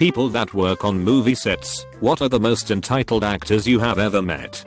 People that work on movie sets. What are the most entitled actors you have ever met?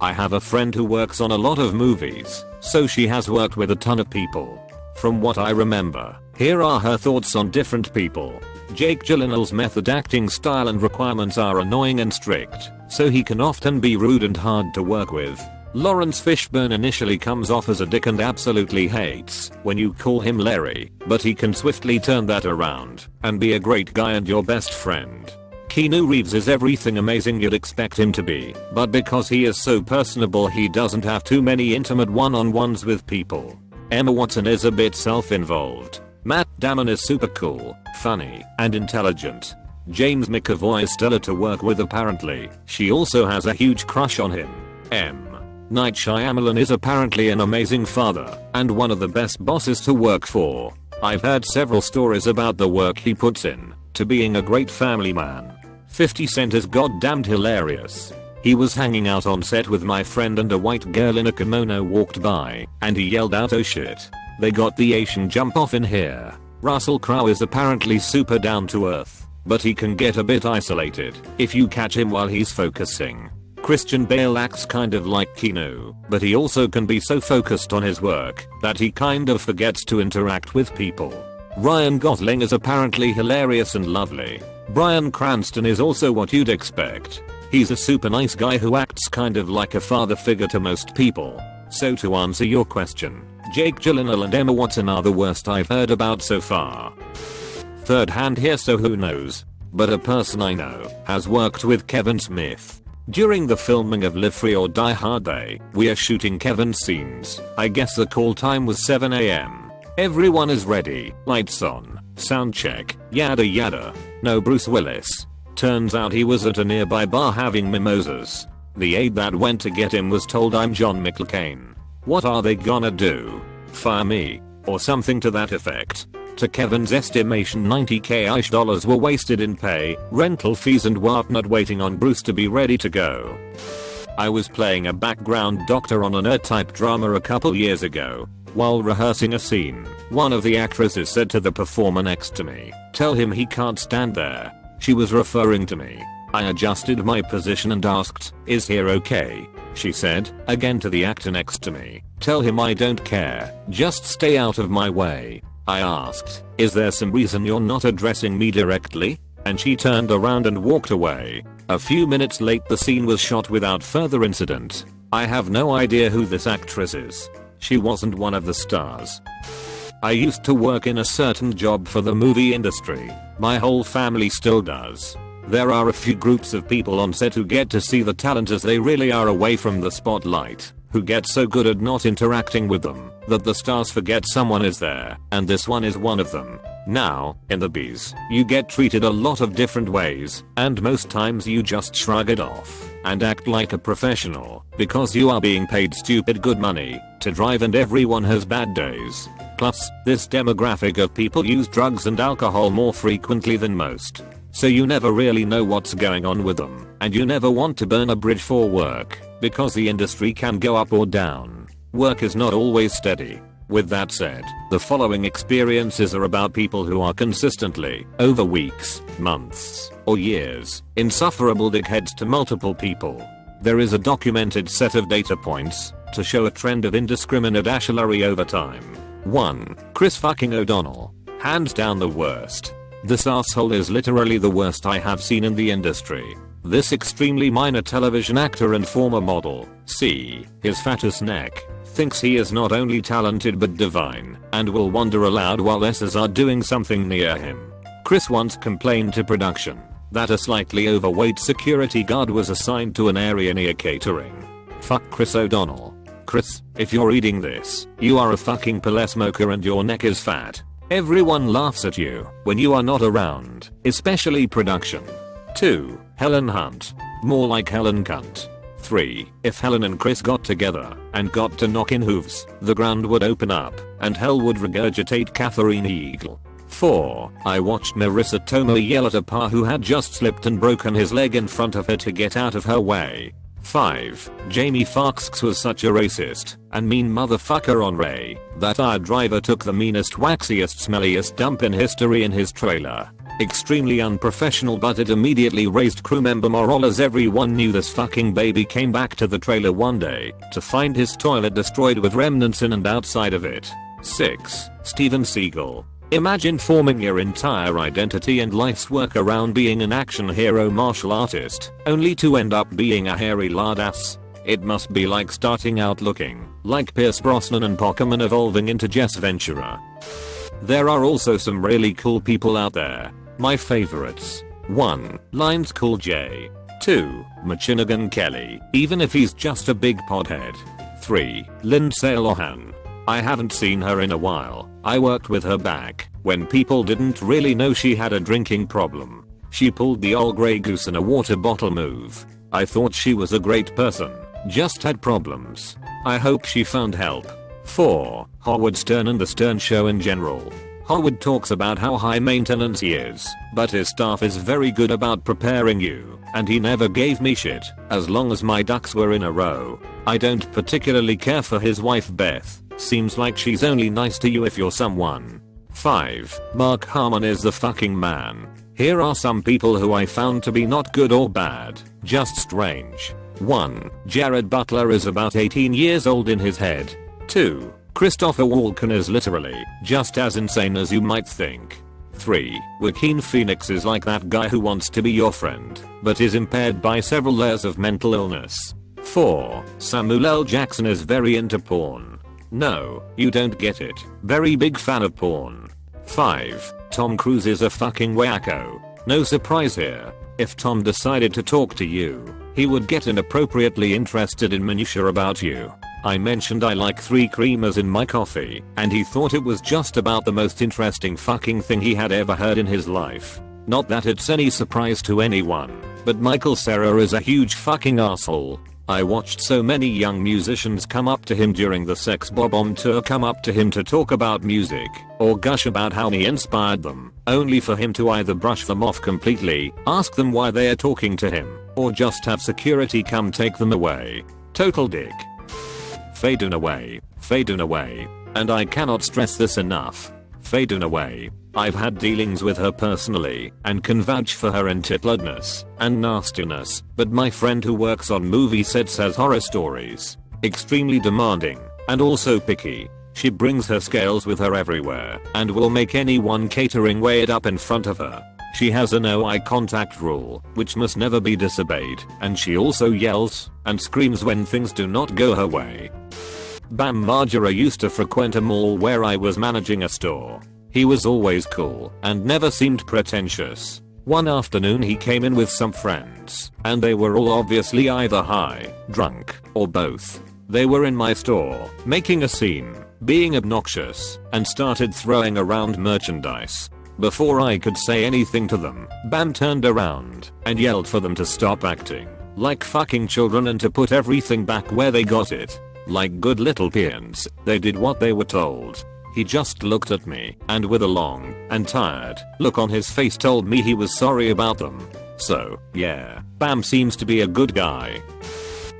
I have a friend who works on a lot of movies, so she has worked with a ton of people. From what I remember, here are her thoughts on different people. Jake Gyllenhaal's method acting style and requirements are annoying and strict, so he can often be rude and hard to work with. Lawrence Fishburne initially comes off as a dick and absolutely hates when you call him Larry, but he can swiftly turn that around and be a great guy and your best friend. Keanu Reeves is everything amazing you'd expect him to be, but because he is so personable he doesn't have too many intimate one-on-ones with people. Emma Watson is a bit self-involved. Matt Damon is super cool, funny, and intelligent. James McAvoy is stellar to work with apparently. She also has a huge crush on him. M. Night Shyamalan is apparently an amazing father and one of the best bosses to work for. I've heard several stories about the work he puts in to being a great family man. 50 Cent is goddamned hilarious. He was hanging out on set with my friend and a white girl in a kimono walked by and he yelled out, "Oh shit. They got the Asian jump off in here." Russell Crowe is apparently super down to earth, but he can get a bit isolated if you catch him while he's focusing. Christian Bale acts kind of like Keanu, but he also can be so focused on his work that he kind of forgets to interact with people. Ryan Gosling is apparently hilarious and lovely. Bryan Cranston is also what you'd expect. He's a super nice guy who acts kind of like a father figure to most people. So to answer your question, Jake Gyllenhaal and Emma Watson are the worst I've heard about so far. Third hand here, so who knows, but a person I know has worked with Kevin Smith. During the filming of Live Free or Die Hard Day, we are shooting Kevin's scenes. I guess the call time was 7 AM. Everyone is ready, lights on, sound check, yada yada. No Bruce Willis. Turns out he was at a nearby bar having mimosas. The aide that went to get him was told, "I'm John McClane." What are they gonna do? Fire me? Or something to that effect. To Kevin's estimation, $90,000 were wasted in pay, rental fees and whatnot waiting on Bruce to be ready to go. I was playing a background doctor on an type drama a couple years ago. While rehearsing a scene, one of the actresses said to the performer next to me, "Tell him he can't stand there." She was referring to me. I adjusted my position and asked, "Is he okay?" She said, again to the actor next to me, "Tell him I don't care, just stay out of my way." I asked, "Is there some reason you're not addressing me directly?" And she turned around and walked away. A few minutes late the scene was shot without further incident. I have no idea who this actress is. She wasn't one of the stars. I used to work in a certain job for the movie industry. My whole family still does. There are a few groups of people on set who get to see the talent as they really are away from the spotlight, who get so good at not interacting with them that the stars forget someone is there, and this one is one of them. Now, in the biz, you get treated a lot of different ways, and most times you just shrug it off and act like a professional because you are being paid stupid good money to drive and everyone has bad days. Plus, this demographic of people use drugs and alcohol more frequently than most. So you never really know what's going on with them, and you never want to burn a bridge for work, because the industry can go up or down. Work is not always steady. With that said, the following experiences are about people who are consistently, over weeks, months, or years, insufferable dickheads to multiple people. There is a documented set of data points to show a trend of indiscriminate ashlery over time. 1. Chris fucking O'Donnell. Hands down the worst. This asshole is literally the worst I have seen in the industry. This extremely minor television actor and former model, see his fattest neck, thinks he is not only talented but divine, and will wonder aloud while S's are doing something near him. Chris once complained to production that a slightly overweight security guard was assigned to an area near catering. Fuck Chris O'Donnell. Chris, if you're reading this, you are a fucking pill smoker and your neck is fat. Everyone laughs at you when you are not around, especially production. 2. Helen Hunt. More like Helen Cunt. 3. If Helen and Chris got together and got to knocking hooves, the ground would open up and hell would regurgitate Catherine Eagle. 4. I watched Marissa Tomei yell at a pa who had just slipped and broken his leg in front of her to get out of her way. 5. Jamie Foxx was such a racist and mean motherfucker on Ray that our driver took the meanest, waxiest, smelliest dump in history in his trailer. Extremely unprofessional, but it immediately raised crew member morale as everyone knew this fucking baby came back to the trailer one day to find his toilet destroyed with remnants in and outside of it. 6. Steven Seagal. Imagine forming your entire identity and life's work around being an action hero martial artist, only to end up being a hairy lard ass. It must be like starting out looking like Pierce Brosnan and Pokémon evolving into Jess Ventura. There are also some really cool people out there. My favorites. 1. Lines Cool J. 2. Machinigan Kelly, even if he's just a big podhead. 3. Lindsay Lohan. I haven't seen her in a while. I worked with her back when people didn't really know she had a drinking problem. She pulled the old grey goose in a water bottle move. I thought she was a great person, just had problems. I hope she found help. 4. Howard Stern and the Stern Show in general. Howard talks about how high maintenance he is, but his staff is very good about preparing you, and he never gave me shit, as long as my ducks were in a row. I don't particularly care for his wife Beth, seems like she's only nice to you if you're someone. 5. Mark Harmon is the fucking man. Here are some people who I found to be not good or bad, just strange. 1. Jared Butler is about 18 years old in his head. 2. Christopher Walken is literally just as insane as you might think. 3. Joaquin Phoenix is like that guy who wants to be your friend, but is impaired by several layers of mental illness. 4. Samuel L. Jackson is very into porn. No, you don't get it. Very big fan of porn. 5. Tom Cruise is a fucking wacko. No surprise here. If Tom decided to talk to you, he would get inappropriately interested in minutiae about you. I mentioned I like 3 creamers in my coffee, and he thought it was just about the most interesting fucking thing he had ever heard in his life. Not that it's any surprise to anyone, but Michael Cera is a huge fucking asshole. I watched so many young musicians come up to him during the Sex Bob-omb tour, come up to him to talk about music, or gush about how he inspired them, only for him to either brush them off completely, ask them why they are talking to him, or just have security come take them away. Total dick. Faye Dunaway. Faye Dunaway. And I cannot stress this enough. Faye Dunaway. I've had dealings with her personally and can vouch for her entitledness and nastiness, but my friend who works on movie sets has horror stories. Extremely demanding and also picky. She brings her scales with her everywhere and will make anyone catering weigh it up in front of her. She has a no eye contact rule, which must never be disobeyed, and she also yells and screams when things do not go her way. Bam Margera used to frequent a mall where I was managing a store. He was always cool and never seemed pretentious. One afternoon he came in with some friends, and they were all obviously either high, drunk, or both. They were in my store, making a scene, being obnoxious, and started throwing around merchandise. Before I could say anything to them, Bam turned around and yelled for them to stop acting like fucking children and to put everything back where they got it. Like good little peons, they did what they were told. He just looked at me and with a long and tired look on his face told me he was sorry about them. So, yeah, Bam seems to be a good guy.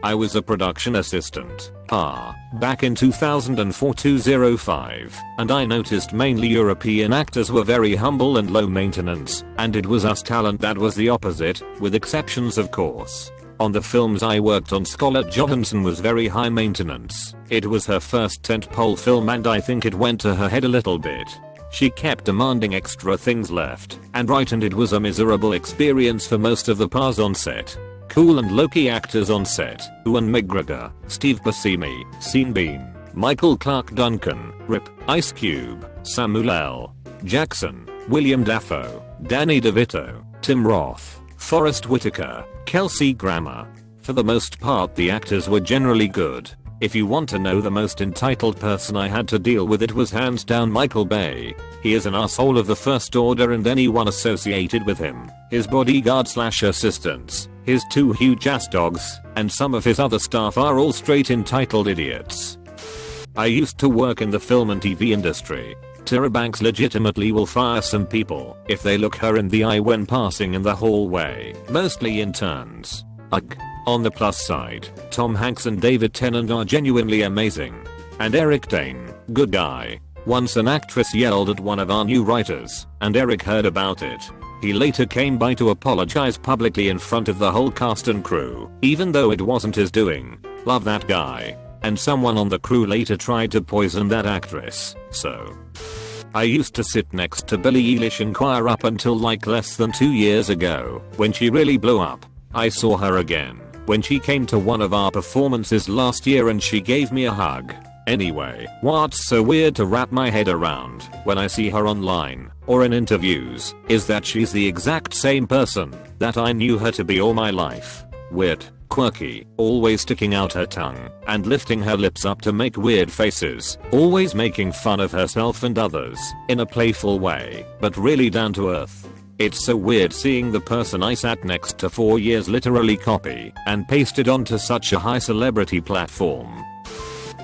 I was a production assistant, back in 2004-2005, and I noticed mainly European actors were very humble and low maintenance, and it was us talent that was the opposite, with exceptions of course. On the films I worked on, Scarlett Johansson was very high maintenance. It was her first tentpole film and I think it went to her head a little bit. She kept demanding extra things left and right, and it was a miserable experience for most of the pars on set. Cool and low-key actors on set: Ewan McGregor, Steve Buscemi, Sean Bean, Michael Clark Duncan, Rip, Ice Cube, Samuel L. Jackson, William Dafoe, Danny DeVito, Tim Roth, Forrest Whitaker, Kelsey Grammer. For the most part the actors were generally good. If you want to know the most entitled person I had to deal with, it was hands down Michael Bay. He is an asshole of the first order, and anyone associated with him, his bodyguard/assistants, his 2 huge ass dogs, and some of his other staff are all straight entitled idiots. I used to work in the film and TV industry. Tyra Banks legitimately will fire some people if they look her in the eye when passing in the hallway, mostly interns. Ugh. On the plus side, Tom Hanks and David Tennant are genuinely amazing. And Eric Dane, good guy. Once an actress yelled at one of our new writers, and Eric heard about it. He later came by to apologize publicly in front of the whole cast and crew, even though it wasn't his doing. Love that guy. And someone on the crew later tried to poison that actress, so. I used to sit next to Billie Eilish in choir up until like less than 2 years ago, when she really blew up. I saw her again when she came to one of our performances last year and she gave me a hug. Anyway, what's so weird to wrap my head around when I see her online or in interviews is that she's the exact same person that I knew her to be all my life. Weird, quirky, always sticking out her tongue and lifting her lips up to make weird faces, always making fun of herself and others in a playful way, but really down to earth. It's so weird seeing the person I sat next to for years literally copy and paste it onto such a high celebrity platform.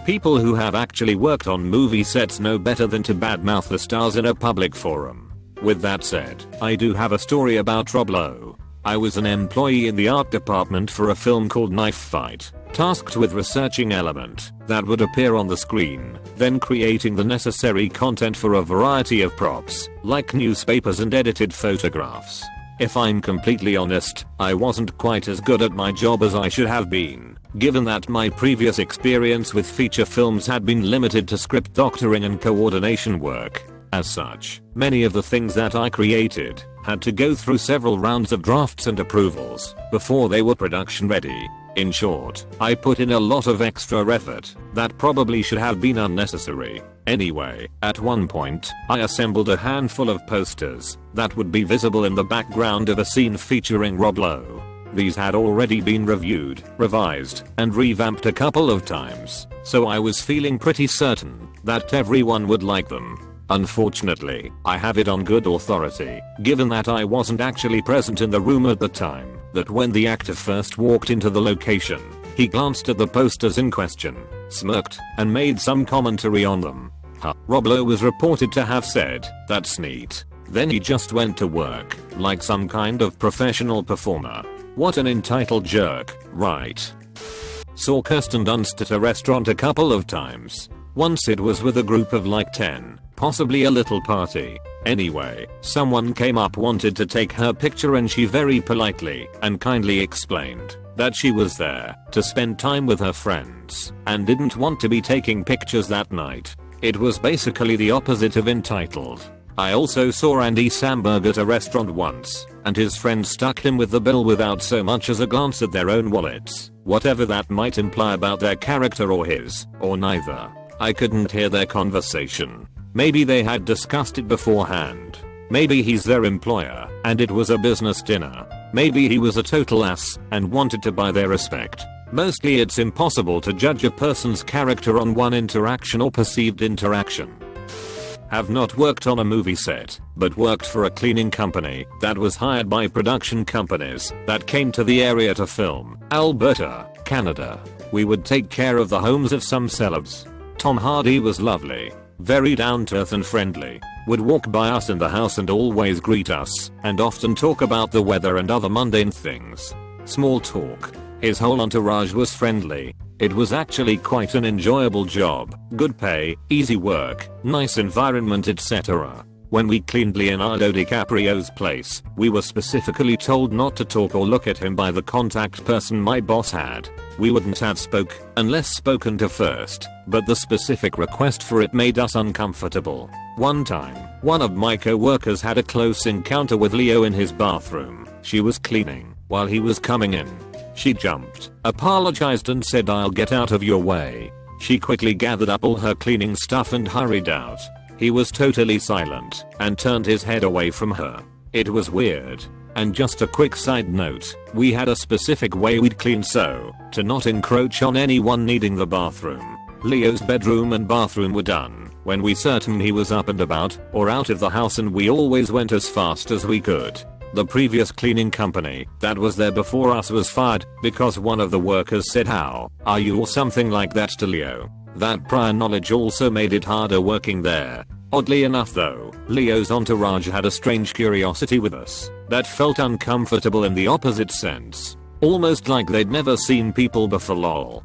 People who have actually worked on movie sets know better than to badmouth the stars in a public forum. With that said, I do have a story about Rob Lowe. I was an employee in the art department for a film called Knife Fight, tasked with researching element that would appear on the screen, then creating the necessary content for a variety of props, like newspapers and edited photographs. If I'm completely honest, I wasn't quite as good at my job as I should have been, given that my previous experience with feature films had been limited to script doctoring and coordination work. As such, many of the things that I created had to go through several rounds of drafts and approvals before they were production ready. In short, I put in a lot of extra effort that probably should have been unnecessary. Anyway, at one point, I assembled a handful of posters that would be visible in the background of a scene featuring Rob Lowe. These had already been reviewed, revised, and revamped a couple of times, so I was feeling pretty certain that everyone would like them. Unfortunately, I have it on good authority, given that I wasn't actually present in the room at the time, that when the actor first walked into the location, he glanced at the posters in question, smirked, and made some commentary on them. Rob Lowe was reported to have said, "That's neat." Then he just went to work, like some kind of professional performer. What an entitled jerk, right? Saw Kirsten Dunst at a restaurant a couple of times. Once it was with a group of like 10, possibly a little party. Anyway, someone came up wanted to take her picture and she very politely and kindly explained that she was there to spend time with her friends and didn't want to be taking pictures that night. It was basically the opposite of entitled. I also saw Andy Samberg at a restaurant once, and his friends stuck him with the bill without so much as a glance at their own wallets, whatever that might imply about their character or his, or neither. I couldn't hear their conversation. Maybe they had discussed it beforehand. Maybe he's their employer, and it was a business dinner. Maybe he was a total ass, and wanted to buy their respect. Mostly it's impossible to judge a person's character on one interaction or perceived interaction. Have not worked on a movie set, but worked for a cleaning company that was hired by production companies that came to the area to film. Alberta, Canada. We would take care of the homes of some celebs. Tom Hardy was lovely, very down to earth and friendly, would walk by us in the house and always greet us, and often talk about the weather and other mundane things. Small talk. His whole entourage was friendly. It was actually quite an enjoyable job, good pay, easy work, nice environment, etc. When we cleaned Leonardo DiCaprio's place, we were specifically told not to talk or look at him by the contact person my boss had. We wouldn't have spoke unless spoken to first, but the specific request for it made us uncomfortable. One time, one of my co-workers had a close encounter with Leo in his bathroom. She was cleaning while he was coming in. She jumped, apologized and said, "I'll get out of your way." She quickly gathered up all her cleaning stuff and hurried out. He was totally silent and turned his head away from her. It was weird. And just a quick side note, we had a specific way we'd clean so to not encroach on anyone needing the bathroom. Leo's bedroom and bathroom were done when we certain he was up and about or out of the house, and we always went as fast as we could. The previous cleaning company that was there before us was fired because one of the workers said, "How are you?" or something like that to Leo. That prior knowledge also made it harder working there. Oddly enough though, Leo's entourage had a strange curiosity with us that felt uncomfortable in the opposite sense. Almost like they'd never seen people before. Lol.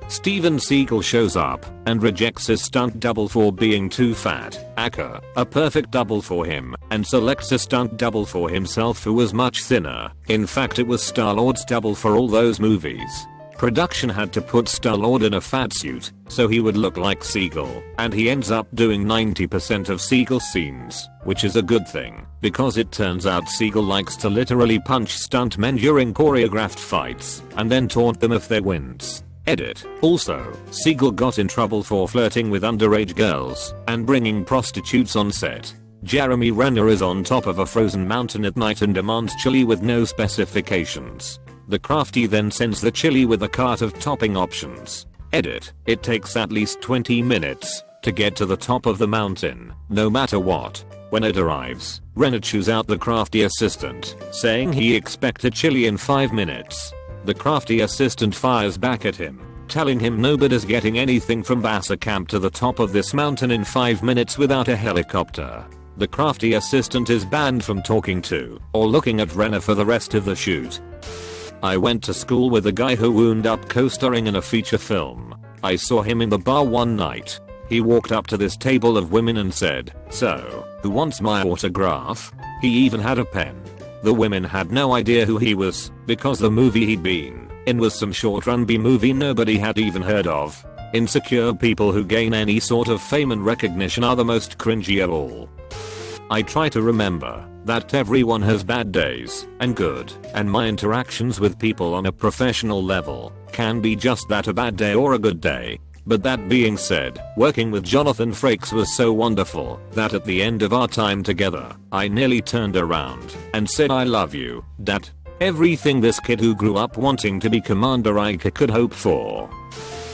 Steven Seagal shows up and rejects his stunt double for being too fat, aka a perfect double for him, and selects a stunt double for himself who was much thinner. In fact, it was Star-Lord's double for all those movies. Production had to put Star-Lord in a fat suit so he would look like Seagal, and he ends up doing 90% of Seagal's scenes, which is a good thing, because it turns out Seagal likes to literally punch stuntmen during choreographed fights, and then taunt them if they wins. Edit. Also, Seagal got in trouble for flirting with underage girls and bringing prostitutes on set. Jeremy Renner is on top of a frozen mountain at night and demands chili with no specifications. The crafty then sends the chili with a cart of topping options. Edit. It takes at least 20 minutes to get to the top of the mountain, no matter what. When it arrives, Renner chews out the crafty assistant, saying he expected chili in 5 minutes. The crafty assistant fires back at him, telling him nobody's getting anything from Basa Camp to the top of this mountain in 5 minutes without a helicopter. The crafty assistant is banned from talking to or looking at Renner for the rest of the shoot. I went to school with a guy who wound up co-starring in a feature film. I saw him in the bar one night. He walked up to this table of women and said, "So, who wants my autograph?" He even had a pen. The women had no idea who he was, because the movie he'd been in was some short-run B movie nobody had even heard of. Insecure people who gain any sort of fame and recognition are the most cringy of all. I try to remember that everyone has bad days and good, and my interactions with people on a professional level can be just that, a bad day or a good day. But that being said, working with Jonathan Frakes was so wonderful that at the end of our time together, I nearly turned around and said, "I love you, Dad." Everything this kid who grew up wanting to be Commander Riker could hope for.